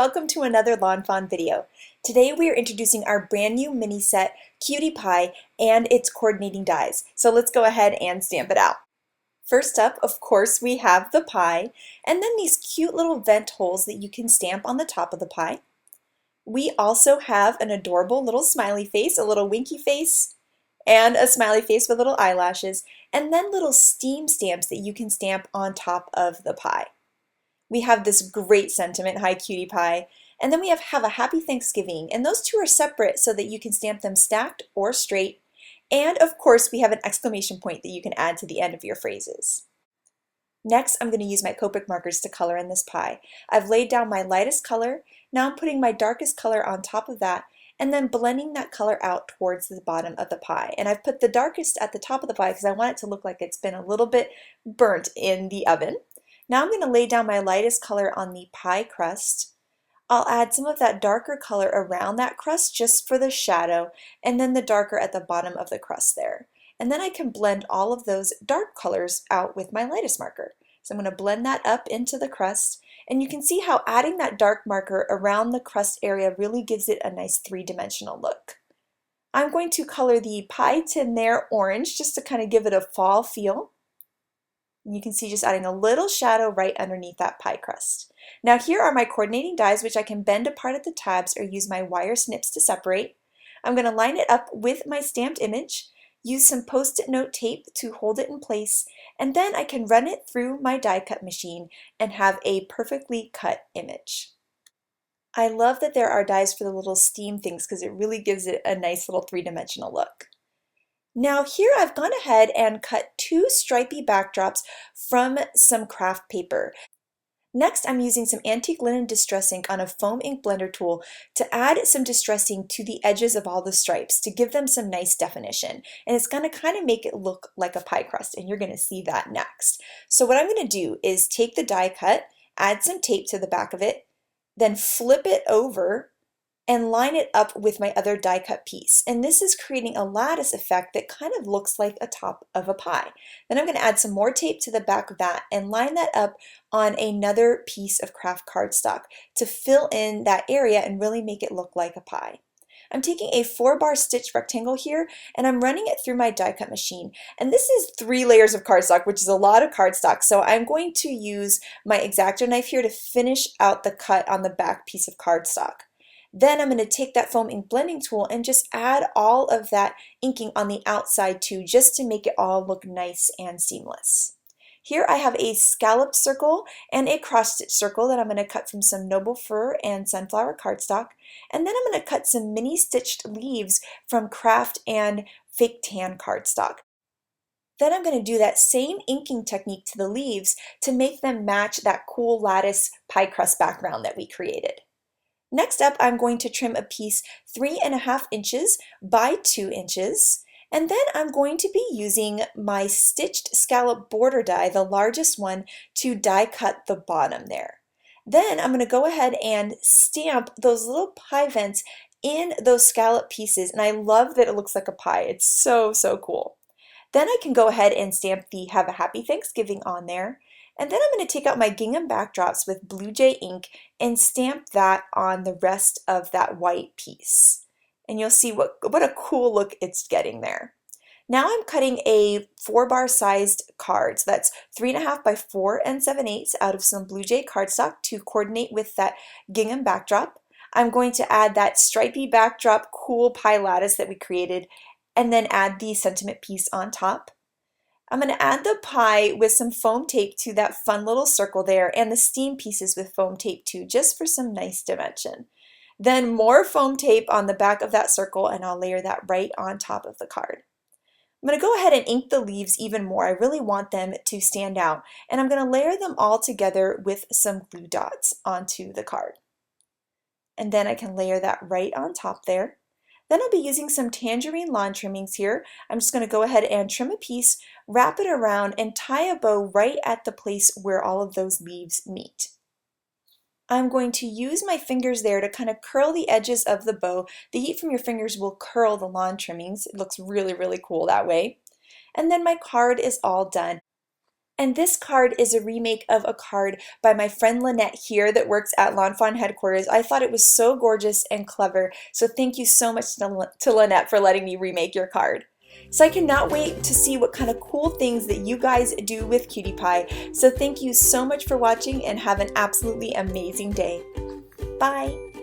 welcome to another Lawn Fawn video. Today we are introducing our brand new mini set, Cutie Pie, and its coordinating dies. So let's go ahead and stamp it out. First up, of course, we have the pie, and then these cute little vent holes that you can stamp on the top of the pie. We also have an adorable little smiley face, a little winky face, and a smiley face with little eyelashes, and then little steam stamps that you can stamp on top of the pie. We have this great sentiment, Hi Cutie Pie, and then we have a Happy Thanksgiving, and those two are separate so that you can stamp them stacked or straight, and of course we have an exclamation point that you can add to the end of your phrases. Next, I'm going to use my Copic markers to color in this pie. I've laid down my lightest color, now I'm putting my darkest color on top of that, and then blending that color out towards the bottom of the pie. And I've put the darkest at the top of the pie because I want it to look like it's been a little bit burnt in the oven. Now I'm going to lay down my lightest color on the pie crust. I'll add some of that darker color around that crust just for the shadow, and then the darker at the bottom of the crust there. And then I can blend all of those dark colors out with my lightest marker. So I'm going to blend that up into the crust, and you can see how adding that dark marker around the crust area really gives it a nice three-dimensional look. I'm going to color the pie tin there orange just to kind of give it a fall feel. You can see just adding a little shadow right underneath that pie crust. Now here are my coordinating dies, which I can bend apart at the tabs or use my wire snips to separate. I'm going to line it up with my stamped image, use some post-it note tape to hold it in place, and then I can run it through my die cut machine and have a perfectly cut image. I love that there are dies for the little steam things because it really gives it a nice little three-dimensional look. Now here I've gone ahead and cut two stripy backdrops from some craft paper. Next, I'm using some antique linen distress ink on a foam ink blender tool to add some distress ink to the edges of all the stripes to give them some nice definition. And it's going to kind of make it look like a pie crust, and you're going to see that next. So what I'm going to do is take the die cut, add some tape to the back of it, then flip it over and line it up with my other die cut piece. And this is creating a lattice effect that kind of looks like a top of a pie. Then I'm going to add some more tape to the back of that and line that up on another piece of craft cardstock to fill in that area and really make it look like a pie. I'm taking a 4-bar stitch rectangle here and I'm running it through my die cut machine. And this is 3 layers of cardstock, which is a lot of cardstock. So I'm going to use my X-Acto knife here to finish out the cut on the back piece of cardstock. Then I'm going to take that foam ink blending tool and just add all of that inking on the outside too, just to make it all look nice and seamless. Here I have a scalloped circle and a cross stitch circle that I'm going to cut from some noble fir and sunflower cardstock. And then I'm going to cut some mini stitched leaves from craft and fake tan cardstock. Then I'm going to do that same inking technique to the leaves to make them match that cool lattice pie crust background that we created. Next up, I'm going to trim a piece 3.5 inches by 2 inches, and then I'm going to be using my stitched scallop border die, the largest one, to die cut the bottom there. Then I'm going to go ahead and stamp those little pie vents in those scallop pieces, and I love that it looks like a pie. It's so, so cool. Then I can go ahead and stamp the Have a Happy Thanksgiving on there. And then I'm going to take out my gingham backdrops with Blue Jay ink and stamp that on the rest of that white piece. And you'll see what a cool look it's getting there. Now I'm cutting a 4-bar sized card. So that's 3.5 by 4 7/8 out of some Blue Jay cardstock to coordinate with that gingham backdrop. I'm going to add that stripy backdrop cool pie lattice that we created and then add the sentiment piece on top. I'm going to add the pie with some foam tape to that fun little circle there and the steam pieces with foam tape too, just for some nice dimension. Then more foam tape on the back of that circle and I'll layer that right on top of the card. I'm going to go ahead and ink the leaves even more. I really want them to stand out, and I'm going to layer them all together with some glue dots onto the card. And then I can layer that right on top there. Then I'll be using some tangerine lawn trimmings here. I'm just going to go ahead and trim a piece, wrap it around, and tie a bow right at the place where all of those leaves meet. I'm going to use my fingers there to kind of curl the edges of the bow. The heat from your fingers will curl the lawn trimmings. It looks really, really cool that way. And then my card is all done. And this card is a remake of a card by my friend Lynette here that works at Lawnfawn headquarters. I thought it was so gorgeous and clever, so thank you so much to Lynette for letting me remake your card. So I cannot wait to see what kind of cool things that you guys do with Cutie Pie. So thank you so much for watching and have an absolutely amazing day. Bye!